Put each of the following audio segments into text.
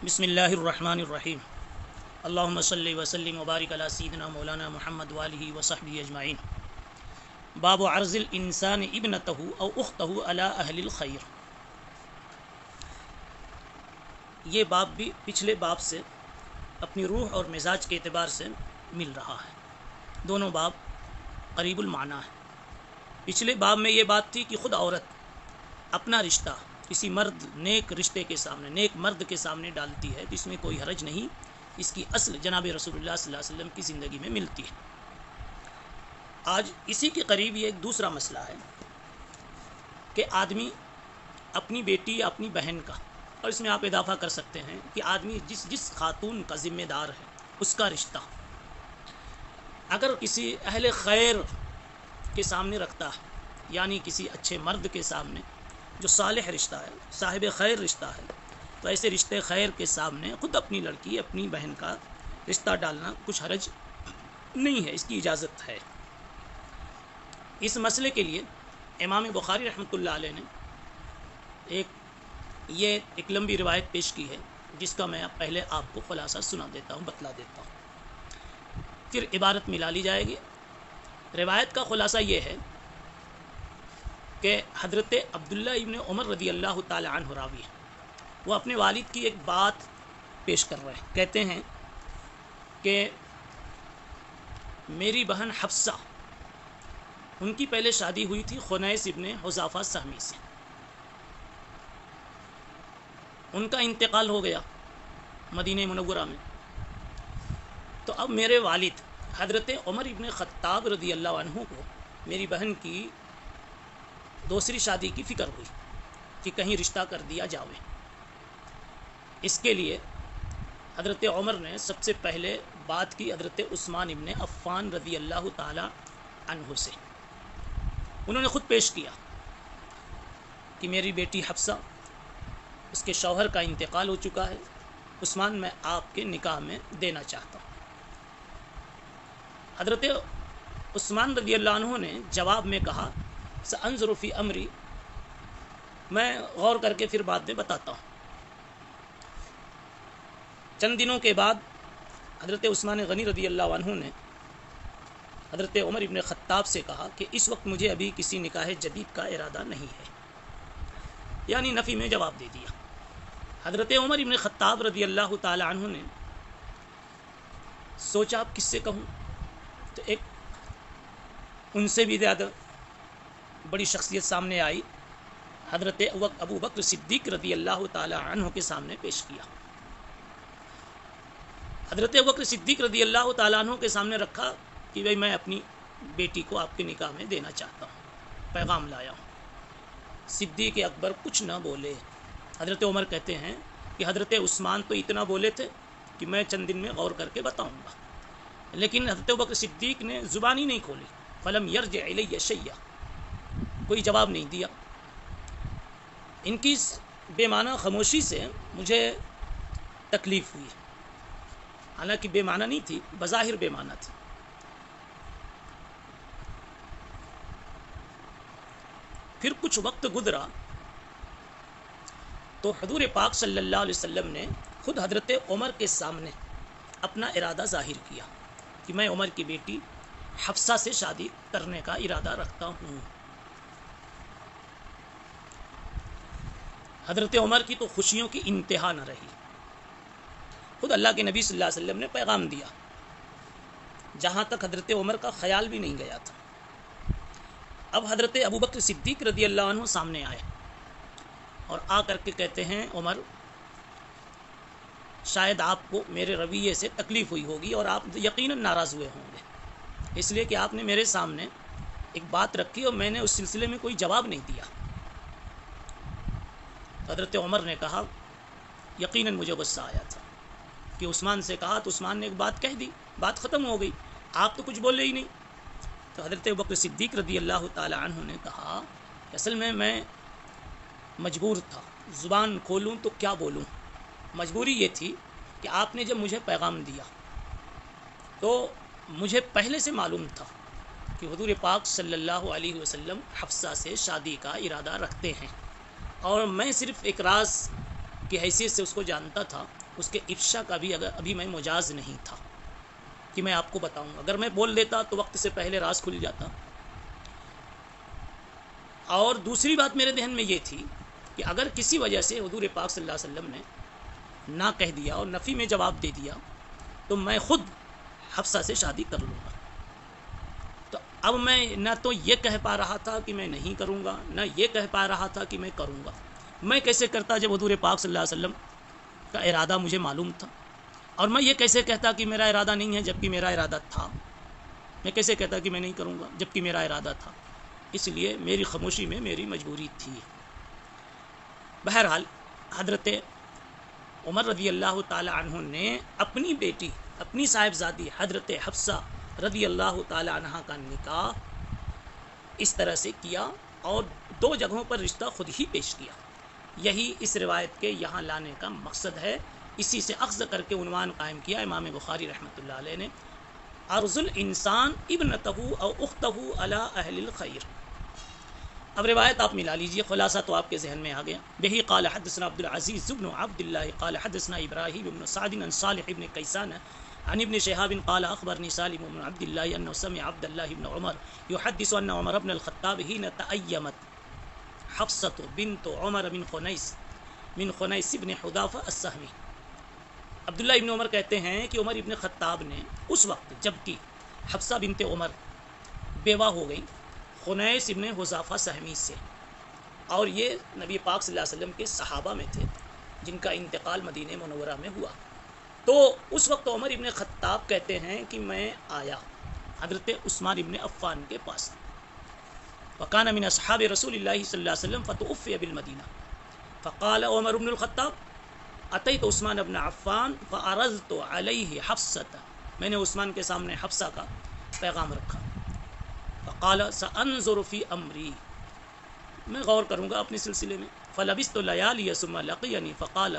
بسم اللہ الرحمن الرحیم اللہم صلی وسلم وبارک علی سیدنا مولانا محمد والہ وصحبہ اجمعین۔ باب عرض الانسان ابنتہ او اختہ علی اہل الخیر۔ یہ باب بھی پچھلے باب سے اپنی روح اور مزاج کے اعتبار سے مل رہا ہے، دونوں باب قریب المعنی ہے۔ پچھلے باب میں یہ بات تھی کہ خود عورت اپنا رشتہ کسی مرد نیک رشتے کے سامنے، نیک مرد کے سامنے ڈالتی ہے تو اس میں کوئی حرج نہیں، اس کی اصل جناب رسول اللہ صلی اللہ علیہ وسلم کی زندگی میں ملتی ہے۔ آج اسی کے قریب یہ ایک دوسرا مسئلہ ہے کہ آدمی اپنی بیٹی یا اپنی بہن کا، اور اس میں آپ اضافہ کر سکتے ہیں کہ آدمی جس خاتون کا ذمہ دار ہے اس کا رشتہ اگر کسی اہل خیر کے سامنے رکھتا ہے، یعنی کسی اچھے مرد کے سامنے جو صالح رشتہ ہے، صاحب خیر رشتہ ہے، تو ایسے رشتے خیر کے سامنے خود اپنی لڑکی اپنی بہن کا رشتہ ڈالنا کچھ حرج نہیں ہے، اس کی اجازت ہے۔ اس مسئلے کے لیے امام بخاری رحمۃ اللہ علیہ نے ایک لمبی روایت پیش کی ہے، جس کا میں پہلے آپ کو خلاصہ سنا دیتا ہوں، بتلا دیتا ہوں، پھر عبارت ملا لی جائے گی۔ روایت کا خلاصہ یہ ہے کہ حضرت عبداللہ ابن عمر رضی اللہ تعالی عنہ راوی ہے، وہ اپنے والد کی ایک بات پیش کر رہے ہیں۔ کہتے ہیں کہ میری بہن حفصہ، ان کی پہلے شادی ہوئی تھی خنیس ابن حذافہ سہمی سے، ان کا انتقال ہو گیا مدینہ منورہ میں، تو اب میرے والد حضرت عمر ابن خطاب رضی اللہ عنہ کو میری بہن کی دوسری شادی کی فکر ہوئی کہ کہیں رشتہ کر دیا جاوے۔ اس کے لیے حضرت عمر نے سب سے پہلے بات کی حضرت عثمان ابن عفان رضی اللہ تعالی عنہ سے۔ انہوں نے خود پیش کیا کہ میری بیٹی حفصہ، اس کے شوہر کا انتقال ہو چکا ہے، عثمان میں آپ کے نکاح میں دینا چاہتا ہوں۔ حضرت عثمان رضی اللہ عنہ نے جواب میں کہا سأنظر فی امری، میں غور کر کے پھر بعد میں بتاتا ہوں۔ چند دنوں کے بعد حضرت عثمان غنی رضی اللہ عنہ نے حضرت عمر ابن خطاب سے کہا کہ اس وقت مجھے ابھی کسی نکاح جدید کا ارادہ نہیں ہے، یعنی نفی میں جواب دے دیا۔ حضرت عمر ابن خطاب رضی اللہ تعالی عنہ نے سوچا اب کس سے کہوں، تو ایک ان سے بھی زیادہ بڑی شخصیت سامنے آئی، حضرت ابو بکر صدیق رضی اللہ تعالی عنہ کے سامنے پیش کیا۔ حضرت ابو بکر صدیق رضی اللہ تعالی عنہ کے سامنے رکھا کہ بھائی میں اپنی بیٹی کو آپ کے نکاح میں دینا چاہتا ہوں، پیغام لایا ہوں۔ صدیق اکبر کچھ نہ بولے۔ حضرت عمر کہتے ہیں کہ حضرت عثمان تو اتنا بولے تھے کہ میں چند دن میں غور کر کے بتاؤں گا، لیکن حضرت ابو بکر صدیق نے زبان ہی نہیں کھولی، فلم یرجع الی شیئا، کوئی جواب نہیں دیا۔ ان کی بے معنی خاموشی سے مجھے تکلیف ہوئی، حالانکہ بے معنی نہیں تھی، بظاہر بے معنی تھی۔ پھر کچھ وقت گزرا تو حضور پاک صلی اللہ علیہ وسلم نے خود حضرت عمر کے سامنے اپنا ارادہ ظاہر کیا کہ میں عمر کی بیٹی حفصہ سے شادی کرنے کا ارادہ رکھتا ہوں۔ حضرت عمر کی تو خوشیوں کی انتہا نہ رہی، خود اللہ کے نبی صلی اللہ علیہ وسلم نے پیغام دیا، جہاں تک حضرت عمر کا خیال بھی نہیں گیا تھا۔ اب حضرت ابو بکر صدیق رضی اللہ عنہ سامنے آئے اور آ کر کے کہتے ہیں عمر، شاید آپ کو میرے رویے سے تکلیف ہوئی ہوگی اور آپ یقیناً ناراض ہوئے ہوں گے، اس لیے کہ آپ نے میرے سامنے ایک بات رکھی اور میں نے اس سلسلے میں کوئی جواب نہیں دیا۔ حضرت عمر نے کہا یقیناً مجھے غصہ آیا تھا کہ عثمان سے کہا تو عثمان نے ایک بات کہہ دی، بات ختم ہو گئی، آپ تو کچھ بولے ہی نہیں۔ تو حضرت ابوبکر صدیق رضی اللہ تعالی عنہ نے کہا کہ اصل میں مجبور تھا، زبان کھولوں تو کیا بولوں، مجبوری یہ تھی کہ آپ نے جب مجھے پیغام دیا تو مجھے پہلے سے معلوم تھا کہ حضور پاک صلی اللہ علیہ وسلم حفصہ سے شادی کا ارادہ رکھتے ہیں، اور میں صرف ایک راز کی حیثیت سے اس کو جانتا تھا اس کے افشا کا بھی ابھی میں مجاز نہیں تھا کہ میں آپ کو بتاؤں. اگر میں بول دیتا تو وقت سے پہلے راز کھل جاتا. اور دوسری بات میرے ذہن میں یہ تھی کہ اگر کسی وجہ سے حضور پاک صلی اللہ علیہ وسلم نے نہ کہہ دیا اور نفی میں جواب دے دیا تو میں خود حفصہ سے شادی کر لوں گا. تو اب میں نہ تو یہ کہہ پا رہا تھا کہ میں نہیں کروں گا، نہ یہ کہہ پا رہا تھا کہ میں کروں گا. میں کیسے کرتا جب حضور پاک صلی اللہ علیہ وسلم کا ارادہ مجھے معلوم تھا؟ اور میں یہ کیسے کہتا کہ میرا ارادہ نہیں ہے جبکہ میرا ارادہ تھا؟ میں کیسے کہتا کہ میں نہیں کروں گا جبکہ میرا ارادہ تھا؟ اس لیے میری خاموشی میں میری مجبوری تھی. بہرحال حضرت عمر رضی اللہ تعالی عنہ نے اپنی بیٹی، اپنی صاحبزادی حضرت حفصہ رضی اللہ تعالی عنہ کا نکاح اس طرح سے کیا اور 2 جگہوں پر رشتہ خود ہی پیش کیا. یہی اس روایت کے یہاں لانے کا مقصد ہے. اسی سے اخذ کر کے عنوان قائم کیا امام بخاری رحمۃ اللہ علیہ نے، عرض الانسان ابنتہ او اختہ علی اہل الخیر. اب روایت آپ ملا لیجئے، خلاصہ تو آپ کے ذہن میں آ گیا. بہی قال حدثنا عبد العزیز بن عبد اللہ قال حدثنا ابراہیم بن سعد عن صالح بن کیسان عن ابن شهاب قال اخبرني سالم بن عبد الله انه سمع عبد الله بن عمر يحدث ان عمر بن الخطاب حين تأيمت حفصة بنت عمر من خنیس بن حذافہ السہمی. عبداللہ ابن عمر کہتے ہیں کہ عمر ابن خطاب نے اس وقت جبکہ حفصہ بنت عمر بیوہ ہو گئی خنیس ابن حذافہ سہمی سے، اور یہ نبی پاک صلی اللہ علیہ وسلم کے صحابہ میں تھے جن کا انتقال مدینہ منورہ میں ہوا. تو اس وقت عمر ابن خطاب کہتے ہیں کہ میں آیا حضرت عثمان ابن عفان کے پاس. وکان من اصحاب رسول اللہ صلی اللہ علیہ وسلم فتوفی بالمدینہ فقال عمر بن الخطاب اتیت عثمان ابن عفان فعرضت علیہ حفصۃ. میں نے عثمان کے سامنے حفصہ کا پیغام رکھا. فقال سانظر فی امری، میں غور کروں گا اپنے سلسلے میں. فلبثت لیالی ثم لقینی فقال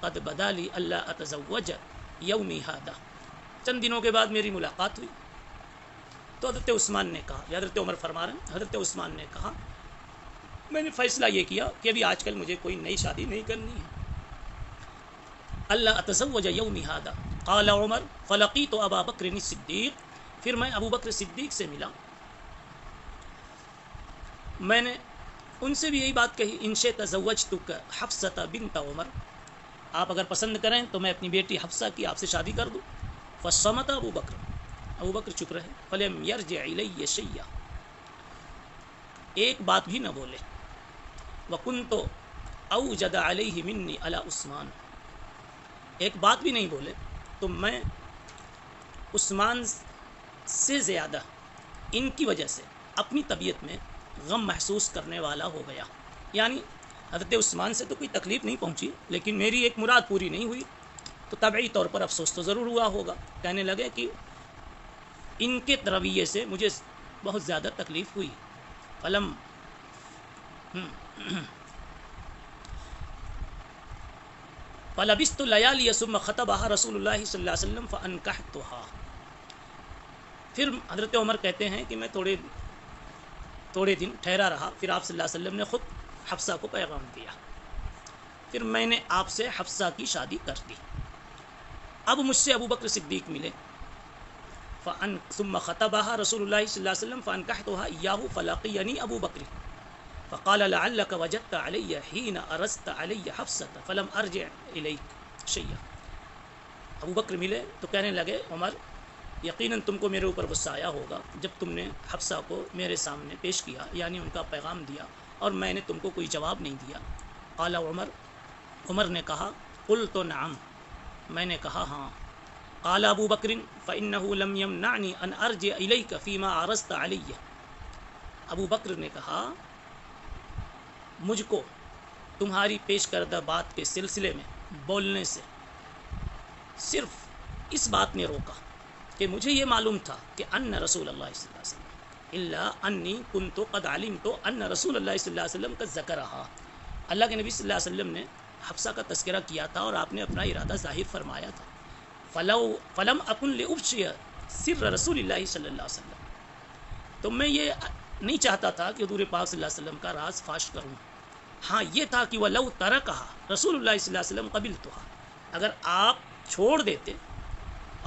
قد بدا لی اللہ اتزوج یومی ہذا. چند دنوں کے بعد میری ملاقات ہوئی تو حضرت عثمان نے کہا، حضرت عمر فرما رہے ہیں، حضرت عثمان نے کہا میں نے فیصلہ یہ کیا کہ ابھی آج کل مجھے کوئی نئی شادی نہیں کرنی ہے. اللہ اتزوج یومی ہذا. قال عمر فلقیت ابا بکر الصدیق، پھر میں ابو بکر صدیق سے ملا. میں نے ان سے بھی یہی بات کہی، ان شئت زوجتک حفصۃ بنت عمر، آپ اگر پسند کریں تو میں اپنی بیٹی حفصہ کی آپ سے شادی کر دوں. فصمت ابو بکر، ابو بکر چپ رہے. فلم یرجع الی شیئا، ایک بات بھی نہ بولے. وکنت اوجد علیہ منی علی عثمان، ایک بات بھی نہیں بولے تو میں عثمان سے زیادہ ان کی وجہ سے اپنی طبیعت میں غم محسوس کرنے والا ہو گیا. یعنی حضرت عثمان سے تو کوئی تکلیف نہیں پہنچی لیکن میری ایک مراد پوری نہیں ہوئی تو طبعی طور پر افسوس تو ضرور ہوا ہوگا. کہنے لگے کہ ان کے رویے سے مجھے بہت زیادہ تکلیف ہوئی. فلم فلبثت لیالی ثم خطبها رسول اللہ صلی اللہ علیہ وسلم فانکحتها. پھر حضرت عمر کہتے ہیں کہ میں تھوڑے دن ٹھہرا رہا، پھر آپ صلی اللہ علیہ وسلم نے خود حفصہ کو پیغام دیا، پھر میں نے آپ سے حفصہ کی شادی کر دی. اب مجھ سے ابو بکر صدیق ملے. ثم خطبها رسول اللہ صلی اللہ علیہ وسلم فانکحتها ایاه فلقینی ابو بکر فقال لعلك وجدت علی حین ارست علی حفصۃ فلم ارجع الیک شیئا. ابو بکر ملے تو کہنے لگے عمر یقیناً تم کو میرے اوپر غصہ آیا ہوگا جب تم نے حفصہ کو میرے سامنے پیش کیا، یعنی ان کا پیغام دیا اور میں نے تم کو کوئی جواب نہیں دیا. قال عمر نے کہا قلت نعم، میں نے کہا ہاں. قال ابو بکر فإنه لم يمنعني ان ارجع الیک فيما عرضت علی. ابو بکر نے کہا مجھ کو تمہاری پیش کردہ بات کے سلسلے میں بولنے سے صرف اس بات نے روکا کہ مجھے یہ معلوم تھا کہ ان رسول اللہ صلی اللہ علیہ وسلم الا انی کنت قد علمت ان رسول اللہ صلی اللہ علیہ وسلم قد ذکرہا. اللہ کے نبی صلی اللہ علیہ وسلم نے حفصہ کا تذکرہ کیا تھا اور آپ نے اپنا ارادہ ظاہر فرمایا تھا. فلم اکن لأفشی سر رسول اللہ صلی اللہ علیہ وسلم، تو میں یہ نہیں چاہتا تھا کہ حضور پاک صلی اللہ علیہ وسلم کا راز فاش کروں. ہاں یہ تھا کہ وَلَوْ تَرَكَهَا رسول اللہ صلی اللہ علیہ وسلم قبلتها، اگر آپ چھوڑ دیتے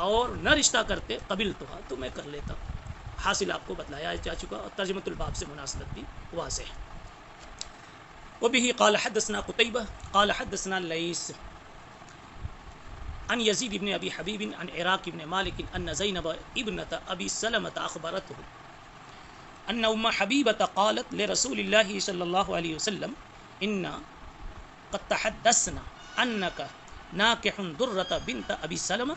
اور نہ رشتہ کرتے قبل تو میں کر لیتا. حاصل آپ کو بتلایا جا چکا اور ترجمۃ الباب سے مناسبت بھی واضح ہے. وبه قال حدثنا قتيبة قال حدثنا الليث عن يزيد بن أبي حبيب عن عراق بن مالك أن زينب ابنة أبي سلمة أخبرته أن أم حبيبة قالت لرسول الله صلى الله عليه وسلم إن قد تحدثنا أنك ناكح درة بنت أبي سلمة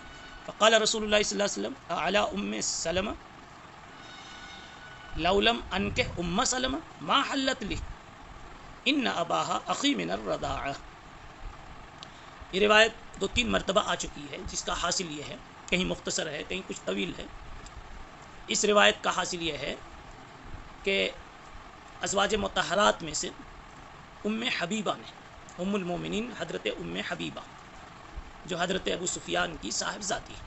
فقال رسول الله صلى الله عليه وسلم على أم سلمة لو لم أنكح أم سلمة ما حلت لي ان اباہا اخی من الرضاعہ. یہ روایت 2-3 مرتبہ آ چکی ہے، جس کا حاصل یہ ہے، کہیں مختصر ہے کہیں کچھ طویل ہے. اس روایت کا حاصل یہ ہے کہ ازواج مطہرات میں سے ام حبیبہ نے، ام المومنین حضرت ام حبیبہ جو حضرت ابو سفیان کی صاحبزادی،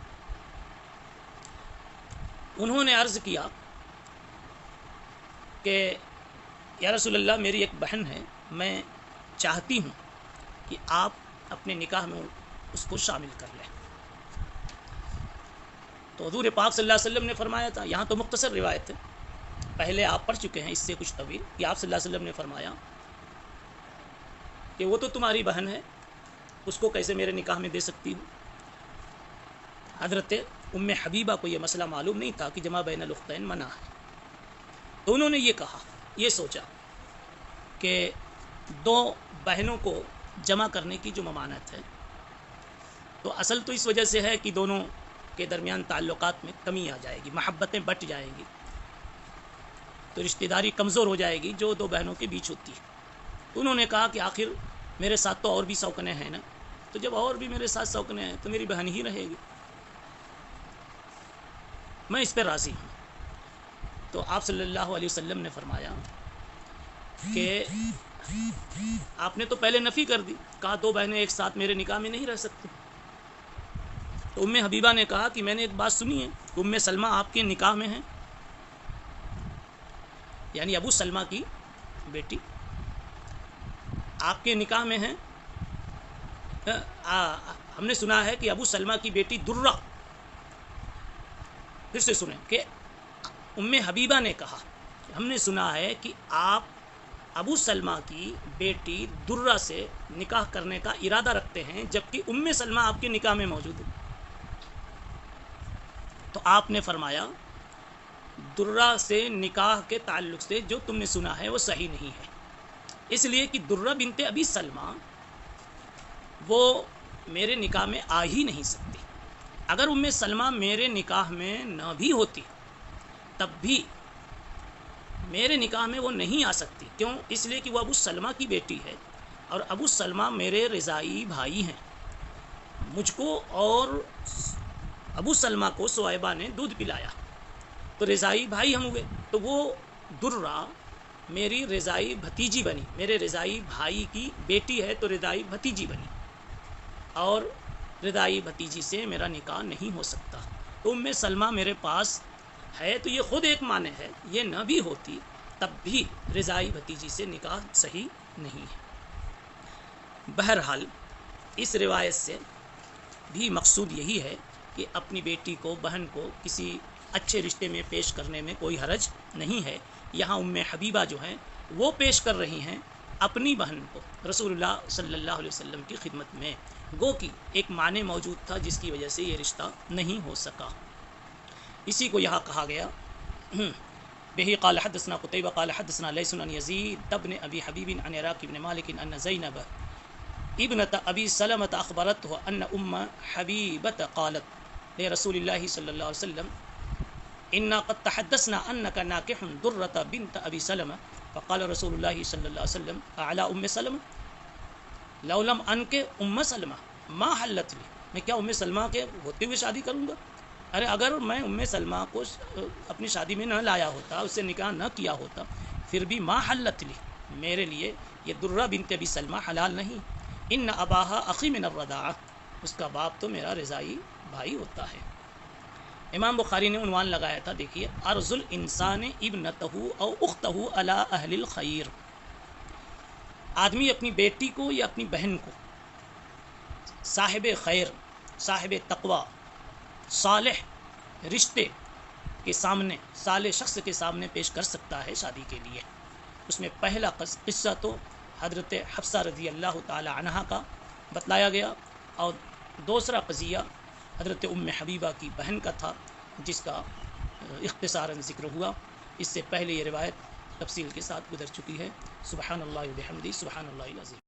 انہوں نے عرض کیا کہ یا رسول اللہ میری ایک بہن ہے، میں چاہتی ہوں کہ آپ اپنے نکاح میں اس کو شامل کر لیں. تو حضور پاک صلی اللہ علیہ وسلم نے فرمایا تھا، یہاں تو مختصر روایت ہے، پہلے آپ پڑھ چکے ہیں اس سے کچھ طویل، کہ آپ صلی اللہ علیہ وسلم نے فرمایا کہ وہ تو تمہاری بہن ہے، اس کو کیسے میرے نکاح میں دے سکتی ہوں. حضرت ام حبیبہ کو یہ مسئلہ معلوم نہیں تھا کہ جمع بین الاختین منع ہے. تو انہوں نے یہ کہا، یہ سوچا کہ 2 بہنوں کو جمع کرنے کی جو ممانعت ہے، تو اصل تو اس وجہ سے ہے کہ دونوں کے درمیان تعلقات میں کمی آ جائے گی، محبتیں بٹ جائیں گی، تو رشتہ داری کمزور ہو جائے گی جو 2 بہنوں کے بیچ ہوتی ہے. تو انہوں نے کہا کہ آخر میرے ساتھ تو اور بھی سوکنے ہیں نا، تو جب اور بھی میرے ساتھ سوکنے ہیں تو میری بہن ہی رہے گی، میں اس پہ راضی ہوں. تو آپ صلی اللہ علیہ وسلم نے فرمایا کہ آپ نے تو پہلے نفی کر دی، کہا 2 بہنیں ایک ساتھ میرے نکاح میں نہیں رہ سکتی. تو ام حبیبہ نے کہا کہ میں نے ایک بات سنی ہے کہ ام سلمہ آپ کے نکاح میں ہیں، یعنی ابو سلمہ کی بیٹی آپ کے نکاح میں ہیں. ہم نے سنا ہے کہ ابو سلمہ کی بیٹی درہ، پھر سے سنیں کہ ام حبیبہ نے کہا ہم نے سنا ہے کہ آپ ابو سلمہ کی بیٹی درہ سے نکاح کرنے کا ارادہ رکھتے ہیں، جبکہ ام سلمہ آپ کے نکاح میں موجود ہے. تو آپ نے فرمایا درہ سے نکاح کے تعلق سے جو تم نے سنا ہے وہ صحیح نہیں ہے، اس لیے کہ درہ بنت ابی سلمہ وہ میرے نکاح میں آ ہی نہیں سکتی. اگر ام سلمہ میرے نکاح میں نہ بھی ہوتی تب بھی میرے نکاح میں وہ نہیں آ سکتی. کیوں؟ اس لیے کہ وہ ابو سلمہ کی بیٹی ہے اور ابو سلمہ میرے رضائی بھائی ہیں. مجھ کو اور ابو سلمہ کو صہیبہ نے دودھ پلایا تو رضائی بھائی ہم ہوئے، تو وہ درہ میری رضائی بھتیجی بنی، میرے رضائی بھائی کی بیٹی ہے تو رضائی بھتیجی بنی، اور رضائی بھتیجی سے میرا نکاح نہیں ہو سکتا. تو ام سلمہ میرے پاس ہے تو یہ خود ایک معنی ہے، یہ نہ بھی ہوتی تب بھی رضائی بھتیجی سے نکاح صحیح نہیں ہے. بہرحال اس روایت سے بھی مقصود یہی ہے کہ اپنی بیٹی کو، بہن کو کسی اچھے رشتے میں پیش کرنے میں کوئی حرج نہیں ہے. یہاں ام حبیبہ جو ہیں وہ پیش کر رہی ہیں اپنی بہن کو رسول اللہ صلی اللہ علیہ وسلم کی خدمت میں، گو کہ ایک معنی موجود تھا جس کی وجہ سے یہ رشتہ نہیں ہو سکا. اسی کو یہاں کہا گیا بہی قال حدثنا قتیبہ قال حدثنا لیث عن یزید بن ابی حبیب عن عراق بن مالک ان زینب ابنة ابی سلمة اخبرته ان ام حبیبة قالت لرسول اللہ صلی اللہ علیہ وسلم انا قد تحدثنا انك ناكح درة بنت ابی سلمة فقال رسول اللہ صلی اللہ علیہ وسلم اعلی ام سلمة لو لم انكح ام سلمة ما حلت لی، میں کیا ام سلمہ کے ہوتے ہوئے شادی کروں گا؟ ارے اگر میں ام سلمہ کو اپنی شادی میں نہ لایا ہوتا، اس سے نکاح نہ کیا ہوتا، پھر بھی ما حلت لی، میرے لیے یہ درہ بنت ابی سلمہ حلال نہیں. ان اباہا اخی من الرضاعہ، اس کا باپ تو میرا رضائی بھائی ہوتا ہے. امام بخاری نے عنوان لگایا تھا، دیکھیے، ارض الانسان ابنتہ او اختہ علی اہل الخیر. آدمی اپنی بیٹی کو یا اپنی بہن کو صاحب خیر، صاحب تقوی، صالح رشتے کے سامنے، صالح شخص کے سامنے پیش کر سکتا ہے شادی کے لیے۔ اس میں پہلا قصہ تو حضرت حفصہ رضی اللہ تعالی عنہا کا بتلایا گیا، اور دوسرا قضیہ حضرت ام حبیبہ کی بہن کا تھا، جس کا اختصاراً ذکر ہوا۔ اس سے پہلے یہ روایت تفصیل کے ساتھ گزر چکی ہے۔ سبحان اللہ و بحمدہ، سبحان اللہ العظیم۔